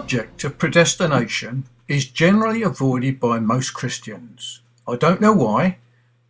subject of predestination is generally avoided by most Christians. I don't know why,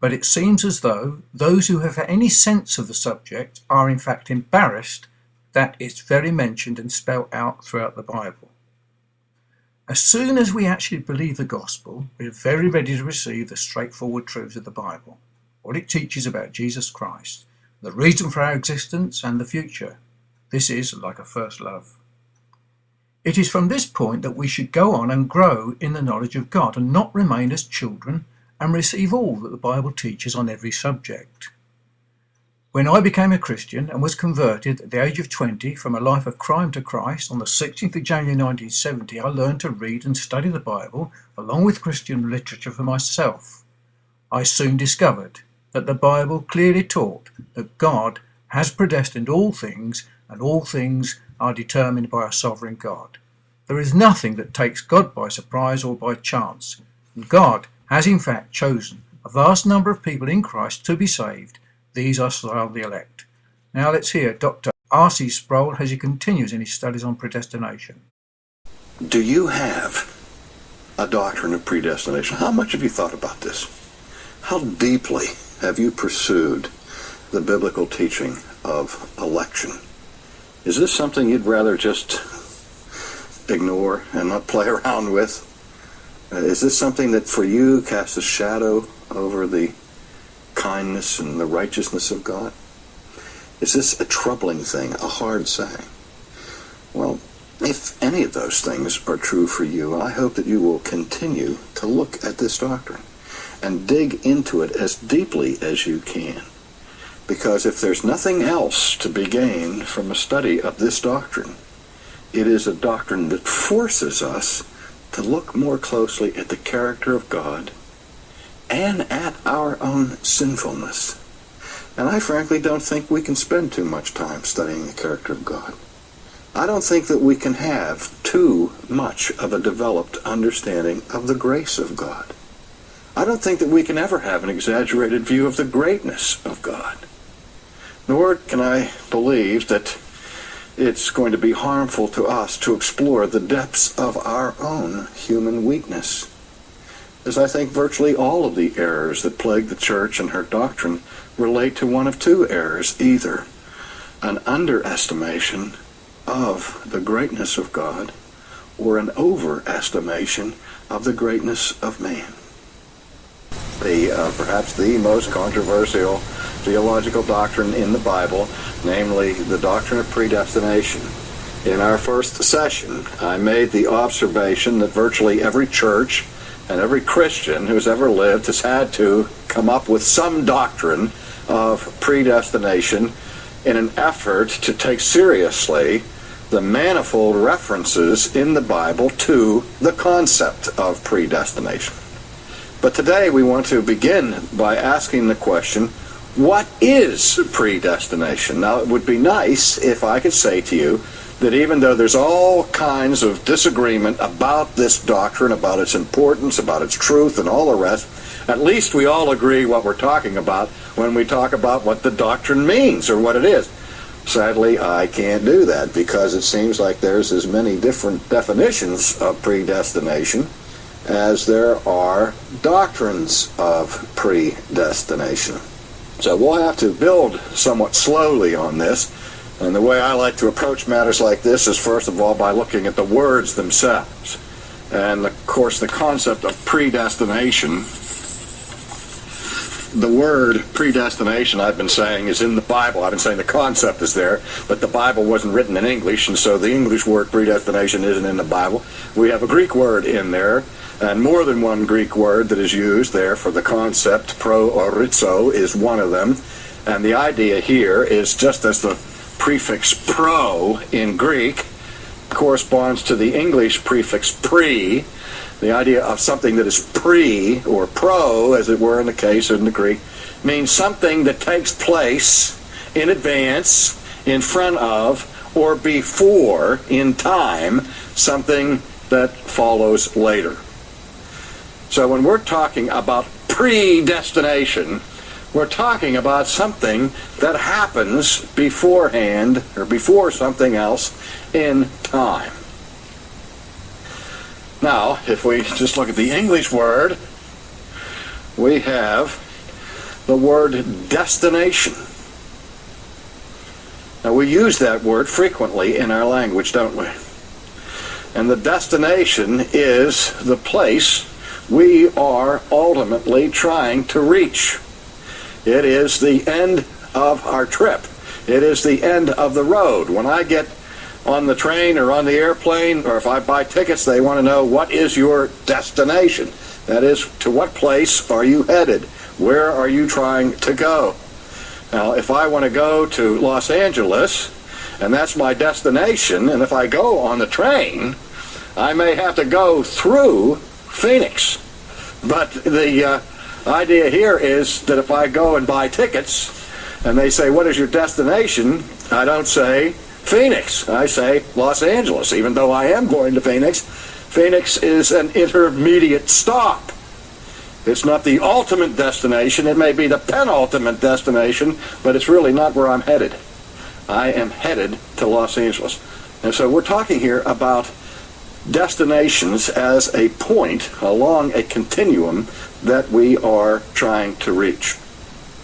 but it seems as though those who have any sense of the subject are in fact embarrassed that it's very mentioned and spelled out throughout the Bible. As soon as we actually believe the gospel, we're very ready to receive the straightforward truths of the Bible, what it teaches about Jesus Christ, the reason for our existence and the future. This is like a first love. It is from this point that we should go on and grow in the knowledge of God and not remain as children and receive all that the Bible teaches on every subject. When I became a Christian and was converted at the age of 20 from a life of crime to Christ on the 16th of January 1970, I learned to read and study the Bible along with Christian literature for myself. I soon discovered that the Bible clearly taught that God has predestined all things and all things are determined by a sovereign God. There is nothing that takes God by surprise or by chance. And God has in fact chosen a vast number of people in Christ to be saved. These are styled the elect. Now let's hear Dr. R.C. Sproul as he continues in his studies on predestination. Do you have a doctrine of predestination? How much have you thought about this? How deeply have you pursued the biblical teaching of election? Is this something you'd rather just ignore and not play around with? Is this something that for you casts a shadow over the kindness and the righteousness of God? Is this a troubling thing, a hard saying? Well, if any of those things are true for you, I hope that you will continue to look at this doctrine and dig into it as deeply as you can. Because if there's nothing else to be gained from a study of this doctrine, it is a doctrine that forces us to look more closely at the character of God and at our own sinfulness. And I frankly don't think we can spend too much time studying the character of God. I don't think that we can have too much of a developed understanding of the grace of God. I don't think that we can ever have an exaggerated view of the greatness of God. Nor can I believe that it's going to be harmful to us to explore the depths of our own human weakness. As I think virtually all of the errors that plague the church and her doctrine relate to one of two errors, either an underestimation of the greatness of God or an overestimation of the greatness of man. Perhaps the most controversial theological doctrine in the Bible, namely the doctrine of predestination. In our first session, I made the observation that virtually every church and every Christian who's ever lived has had to come up with some doctrine of predestination in an effort to take seriously the manifold references in the Bible to the concept of predestination. But today we want to begin by asking the question, what is predestination? Now, it would be nice if I could say to you that even though there's all kinds of disagreement about this doctrine, about its importance, about its truth, and all the rest, at least we all agree what we're talking about when we talk about what the doctrine means or what it is. Sadly, I can't do that because it seems like there's as many different definitions of predestination as there are doctrines of predestination. So we'll have to build somewhat slowly on this. And the way I like to approach matters like this is first of all by looking at the words themselves. And of course the concept of predestination, the word predestination I've been saying is in the Bible. I've been saying the concept is there, but the Bible wasn't written in English, and so the English word predestination isn't in the Bible. We have a Greek word in there, and more than one Greek word that is used there for the concept. Pro-orizo is one of them. And the idea here is just as the prefix pro in Greek corresponds to the English prefix pre, the idea of something that is pre or pro, as it were in the case in the Greek, means something that takes place in advance, in front of, or before, in time, something that follows later. So when we're talking about predestination, we're talking about something that happens beforehand or before something else in time. Now, if we just look at the English word, we have the word destination. Now, we use that word frequently in our language, don't we? And the destination is the place we are ultimately trying to reach. It is the end of our trip. It is the end of the road. When I get on the train or on the airplane, or if I buy tickets, they want to know, what is your destination? That is, to what place are you headed? Where are you trying to go? Now, if I want to go to Los Angeles, and that's my destination, and if I go on the train, I may have to go through Phoenix. But the idea here is that if I go and buy tickets, and they say, what is your destination? I don't say Phoenix. I say Los Angeles, even though I am going to Phoenix. Phoenix is an intermediate stop. It's not the ultimate destination. It may be the penultimate destination, but it's really not where I'm headed. I am headed to Los Angeles. And so we're talking here about destinations as a point along a continuum that we are trying to reach.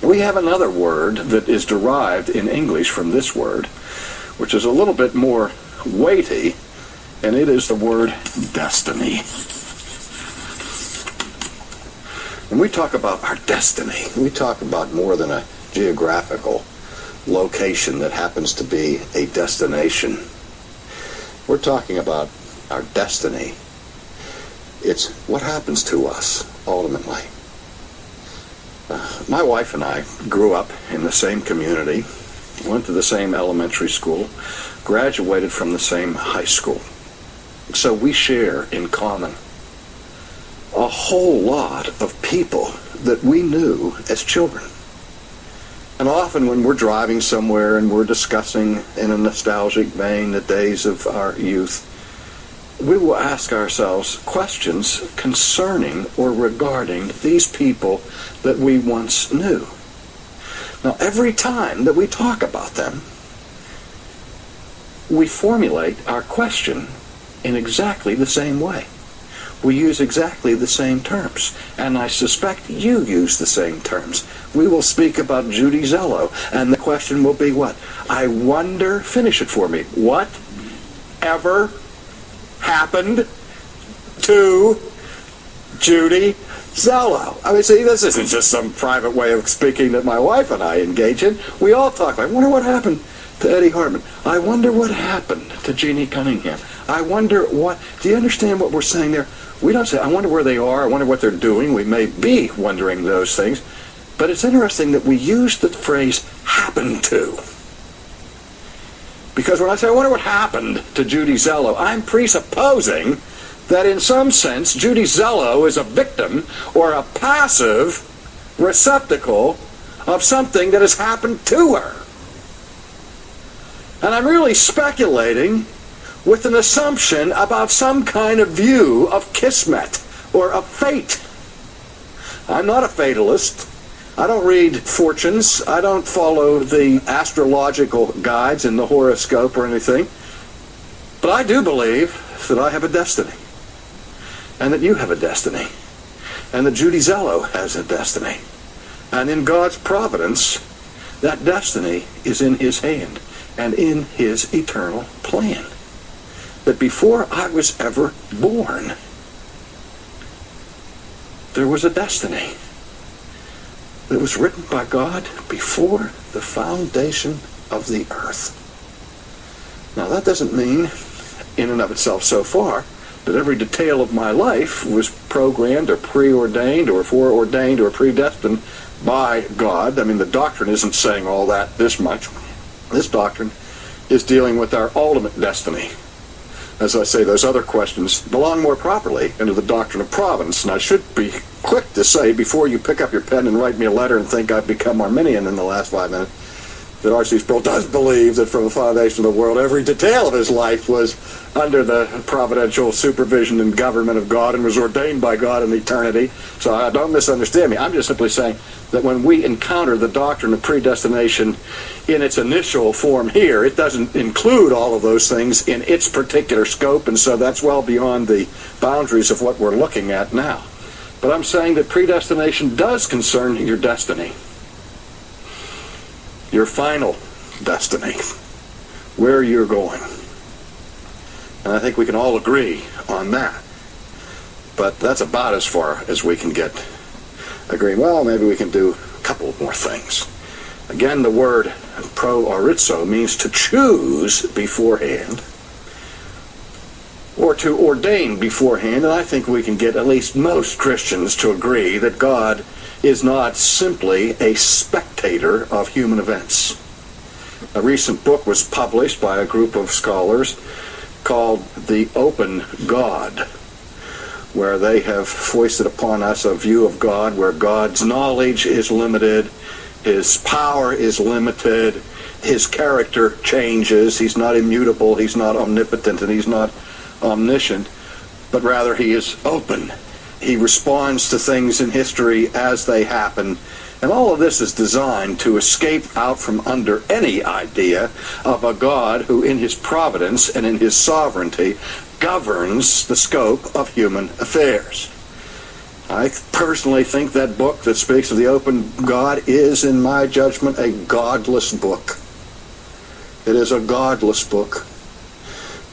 We have another word that is derived in English from this word, which is a little bit more weighty, and it is the word destiny. When we talk about our destiny, we talk about more than a geographical location that happens to be a destination. We're talking about our destiny. It's what happens to us ultimately. My wife and I grew up in the same community, went to the same elementary school, graduated from the same high school. So we share in common a whole lot of people that we knew as children. And often when we're driving somewhere and we're discussing in a nostalgic vein the days of our youth, we will ask ourselves questions concerning or regarding these people that we once knew. Now, every time that we talk about them, we formulate our question in exactly the same way. We use exactly the same terms, and I suspect you use the same terms. We will speak about Judy Zello, and the question will be what? I wonder, finish it for me, what ever happened to Judy Zello? I mean, see, this isn't just some private way of speaking that my wife and I engage in. We all talk. I wonder what happened to Eddie Hartman. I wonder what happened to Jeannie Cunningham. I wonder what... Do you understand what we're saying there? We don't say, I wonder where they are, I wonder what they're doing. We may be wondering those things. But it's interesting that we use the phrase happen to. Because when I say, I wonder what happened to Judy Zello, I'm presupposing that in some sense, Judy Zello is a victim or a passive receptacle of something that has happened to her. And I'm really speculating with an assumption about some kind of view of kismet or of fate. I'm not a fatalist. I don't read fortunes. I don't follow the astrological guides in the horoscope or anything. But I do believe that I have a destiny. And that you have a destiny. And that Judy Zello has a destiny. And in God's providence, that destiny is in His hand and in His eternal plan. That before I was ever born, there was a destiny that was written by God before the foundation of the earth. Now that doesn't mean, in and of itself so far, that every detail of my life was programmed or preordained or foreordained or predestined by God. I mean, the doctrine isn't saying all that this much. This doctrine is dealing with our ultimate destiny. As I say, those other questions belong more properly into the doctrine of providence. And I should be quick to say, before you pick up your pen and write me a letter and think I've become Arminian in the last 5 minutes, that R.C. Sproul does believe that from the foundation of the world, every detail of his life was under the providential supervision and government of God and was ordained by God in eternity. So don't misunderstand me. I'm just simply saying that when we encounter the doctrine of predestination in its initial form here, it doesn't include all of those things in its particular scope, and so that's well beyond the boundaries of what we're looking at now. But I'm saying that predestination does concern your destiny. Your final destiny, where you're going. And I think we can all agree on that. But that's about as far as we can get agreeing. Well, maybe we can do a couple more things. Again, the word proorizo means to choose beforehand or to ordain beforehand. And I think we can get at least most Christians to agree that God is not simply a spectator of human events. A recent book was published by a group of scholars called The Open God, where they have foisted upon us a view of God where God's knowledge is limited, his power is limited, his character changes, he's not immutable, he's not omnipotent, and he's not omniscient, but rather he is open. He responds to things in history as they happen. And all of this is designed to escape out from under any idea of a God who in his providence and in his sovereignty governs the scope of human affairs. I personally think that book that speaks of the open God is, in my judgment, a godless book. It is a godless book,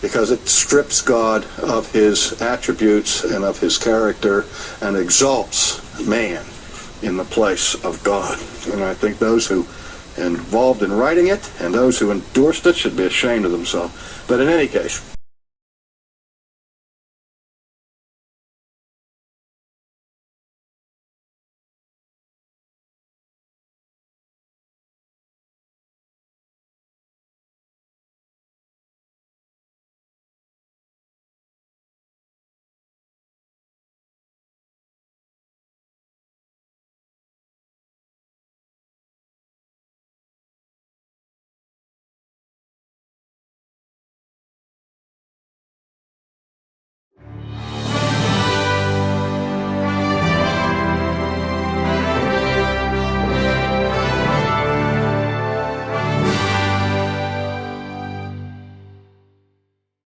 because it strips God of his attributes and of his character and exalts man in the place of God. And I think those who involved in writing it and those who endorsed it should be ashamed of themselves. But in any case,